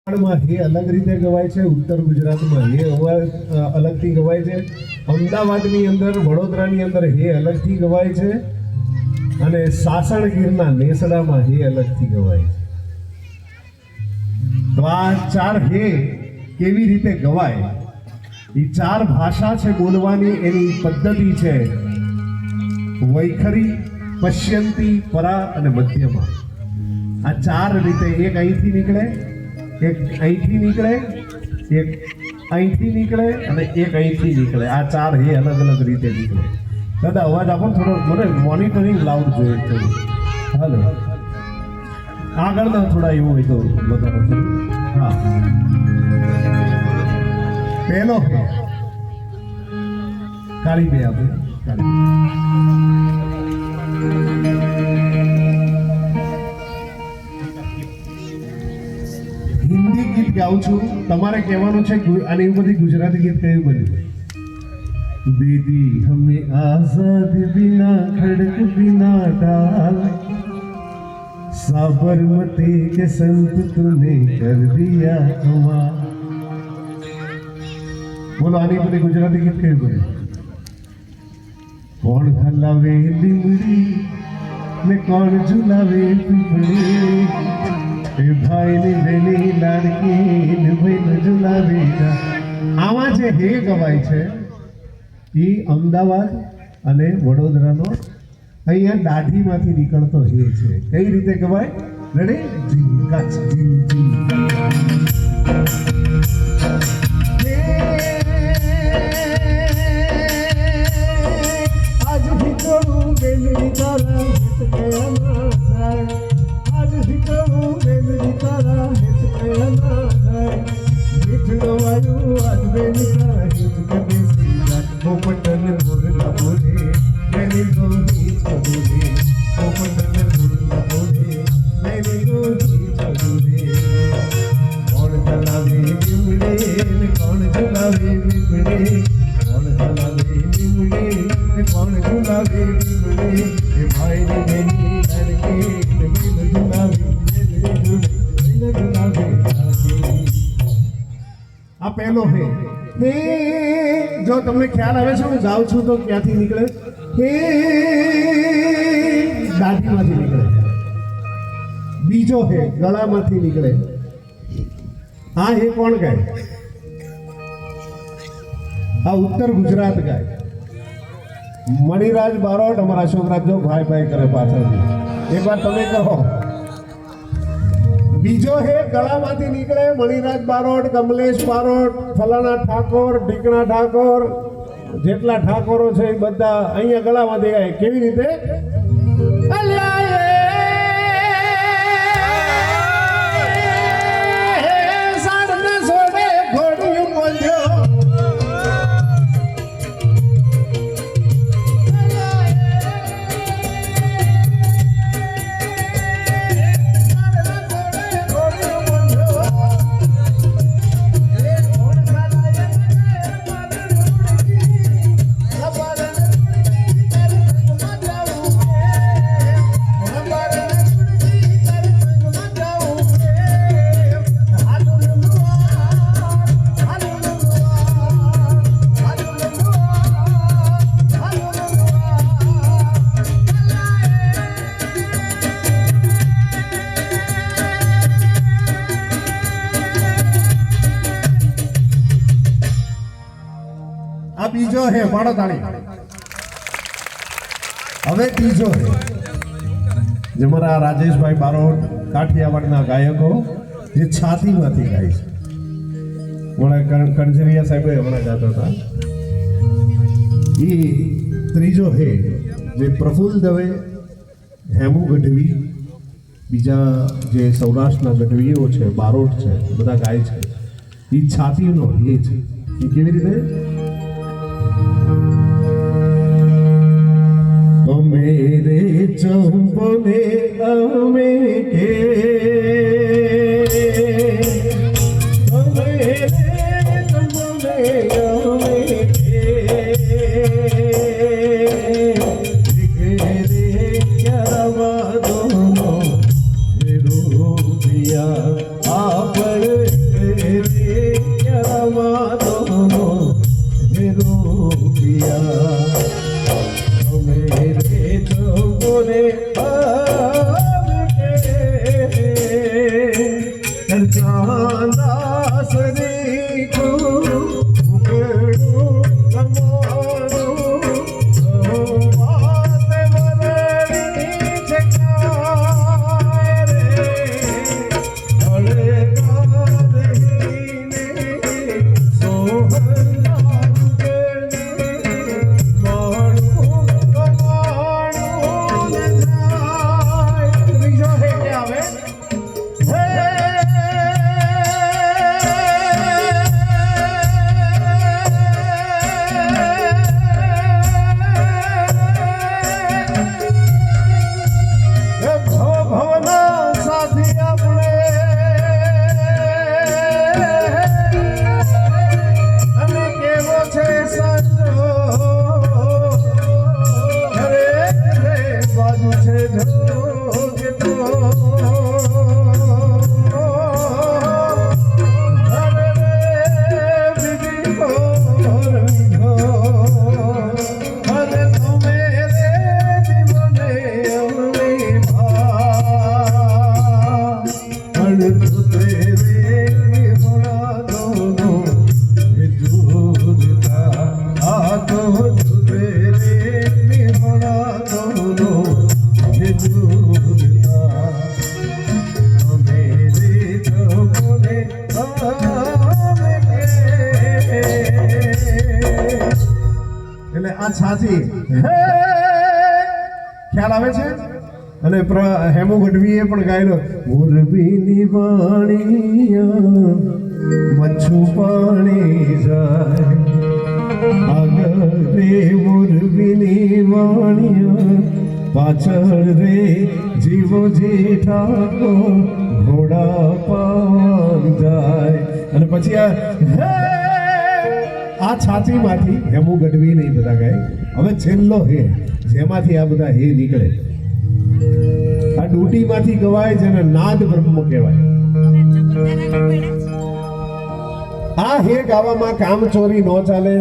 हे अलग रीते गवाय छे, उत्तर गुजरात में हे अलग थी गवाय छे, अमदावाद नी अंदर वडोदरा नी अंदर हे अलग थी गवाय छे अने सासणगीरना नेसड़ा में हे अलग थी गवाय छे। तो आ चार हे केवी रीते गवाय, ई चार भाषा छे बोलवानी, एनी पद्धति छे वैखरी, पश्यंती, परा अने मध्यमा। आ चार रीते एक અહીંથી નીકળે, एक અહીંથી નીકળે, एक અહીંથી નીકળે અને એક અહીંથી નીકળે। આ ચાર હે અલગ અલગ રીતે નીકળે। દાદા અવાજ આપો થોડો, મને મોનિટરિંગ લાઉડ જોઈએ થોડું। હાલો આગળના થોડા એવું હોય તો વધારે થોડું। હા પહેલો હે કાળી બે આપે, કાળી हिंदी गीत गाऊं छू, तमारे कहेवानुं छे अने एवुं बधी गुजराती गीत कयुं बन्युं? दीदी हमें आजाद बिना खड़क बिना डाल, साबरमती के संत तूने कर दिया कमाल। बोलो आनी बधी गुजराती गीत कयुं बन्युं? कौन खलावे लीमड़ी ने कौन झुलावे पीपड़ी, भाई ने बेनी लाड़की ने भाई ने झुलावेगा। आवा जे हे गवाय छे ई अमदावाद अने वडोदरानो अहींया दाढीमांथी निकळतो हे छे। कई रीते गवाय? रेडी? झिंगा झिंगा आज भी करूं बेनी तारा हित कया ना जाए, आज भी करूं बेनी तारा हित कया ना जाए, मिठड़ो आयो आज बेनी तारा हित कदे सीधा, पोपटन बोलना बोले मैंने गोदी चबूले, पोपटन बोलना बोले मैंने गोदी चबूले। कौन चलावे बिमड़े कौन झुलावे बिमड़े, कौन चलावे बिमड़े कौन झुलावे बिमड़े, भाई ने बेनी लड़के आ पहलो है हे। जो तमने ख्याल आवे छे, હું ગાઉં છું તો ક્યાંથી નીકળે? હે દાઢીમાંથી નીકળે। બીજો હે ગળામાંથી નીકળે। આ હે કોણ ગાય? આ ઉત્તર ગુજરાત ગાય। મણિરાજ બારોટ, અમારા અશોકરાજ જો ભાઈ ભાઈ કરે પાછળથી, એક વાર તમે કહો। बीजो है गळामांथी निकळे मणिराज बारोट, कमलेश बारोट, फलाना ठाकोर, ढीकणा ठाकोर, जेटला ठाकोरो छे ए बधा अहींया गळामांथी गाय। केवी रीते? बीजो है पाड़ो ताड़ी। हवे तीजो है जमरा राजेश भाई बारोट, काठियावाड़ना गायको जे छातीमांथी गाय छे। मोड़ा कणजरिया साहेब हमणा गाता था। ई त्रीजो है जे प्रफुल्ल दवे, हेमू गढ़वी, बीजा जे सौराष्ट्रना गढ़वीओ छे, बारोट छे, बधा गाय छे। ई छातीनो हे छे। ई केवी रीते? मेरे चंपने अमे के, मेरे चंपने अमे के, दिखेरे क्या दोनों रूपिया आप ચાંદા સરી કો ઉકેડો તમારો વાત વરણી છકાય રે અળગા રહીને સોહલા છાતી ખ્યાલ આવે છે અને હેમુ ગઢવીએ પણ ગાયેલો મોરબીની વાણીયા મચ્છુ પાણી જાય આગળ રે મોરબીની વાણીયા પાછળ રે જીવો જેઠા ઘોડા પાન જાય અને પછી આ છાતીમાંથી હેમુ ગઢવી નહીં બધા ગાય હવે છેલ્લો હે જેમાંથી આ બધા હે નીકળે આ ડૂટીમાંથી ગવાય જેને નાદ બ્રહ્મ કહેવાય આ હે ગાવામાં કામચોરી ન ચાલે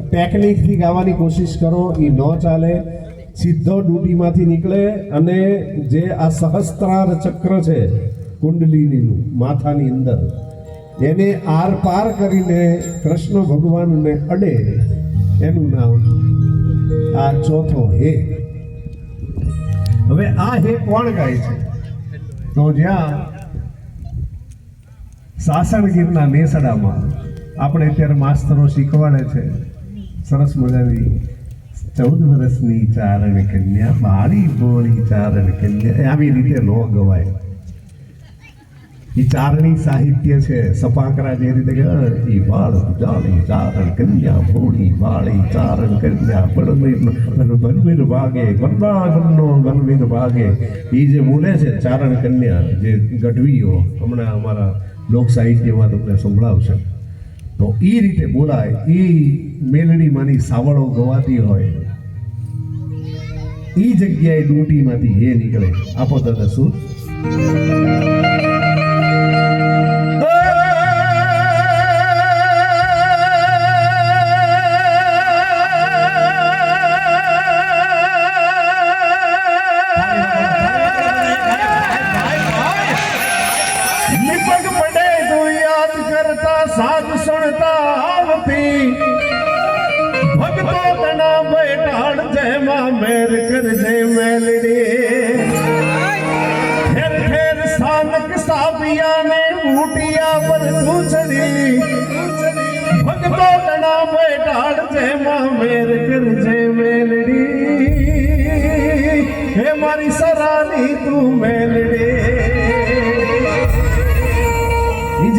ટેકનિકથી ગાવાની કોશિશ કરો એ ન ચાલે સીધો ડૂટીમાંથી નીકળે અને જે આ સહસ્ત્રાર ચક્ર છે કુંડલીનું માથાની અંદર એને આર પાર કરીને કૃષ્ણ ભગવાનને અડે એનું નામ આ ચોથો હે હવે આ હે કોણ ગાય છે તો જ્યાં સાસણગીરના નેસડામાં આપણે અત્યારે માસ્તરો શીખવાડે છે સરસ મજાની 14 વર્ષની ચારણ કન્યા બાળી બોળી ચારણ કન્યા આવી રીતે ન ગવાય એ ચારણી સાહિત્ય છે સપાકરા જે રીતે ઈ બાળ જાળી ચારણ કન્યા ભોળી બાળી ચારણ કન્યા ગણવીર ભાગે ગણવીર ભાગે એ જે બોલે છે ચારણ કન્યા જે ગઢવીઓ હમણાં અમારા લોક સાહિત્યમાં તમને સંભળાવશે તો એ રીતે બોલાય એ મેલડીમાંની સાવળો ગવાતી હોય એ જગ્યાએ ડૂટીમાંથી હે નીકળે આપો દાદા શું साध सुनता आवती भगतो तना बैठाड़ जय मां मेर कर जय मेलड़ी ठेर ठेर सानक साबिया ने बूटिया पर दूसरी भगतो तना बैठाड़ जय मां मेर कर जय मेलड़ी हे मारी सरानी तू मेलड़ी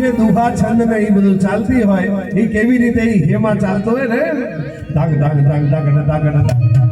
જે દુહા છંદ ને એ બધું ચાલતી હોય એ કેવી રીતે હેમાં ચાલતો હોય ને ડાગ ડાગ ડાગ ડાગ ડાગ ડાગ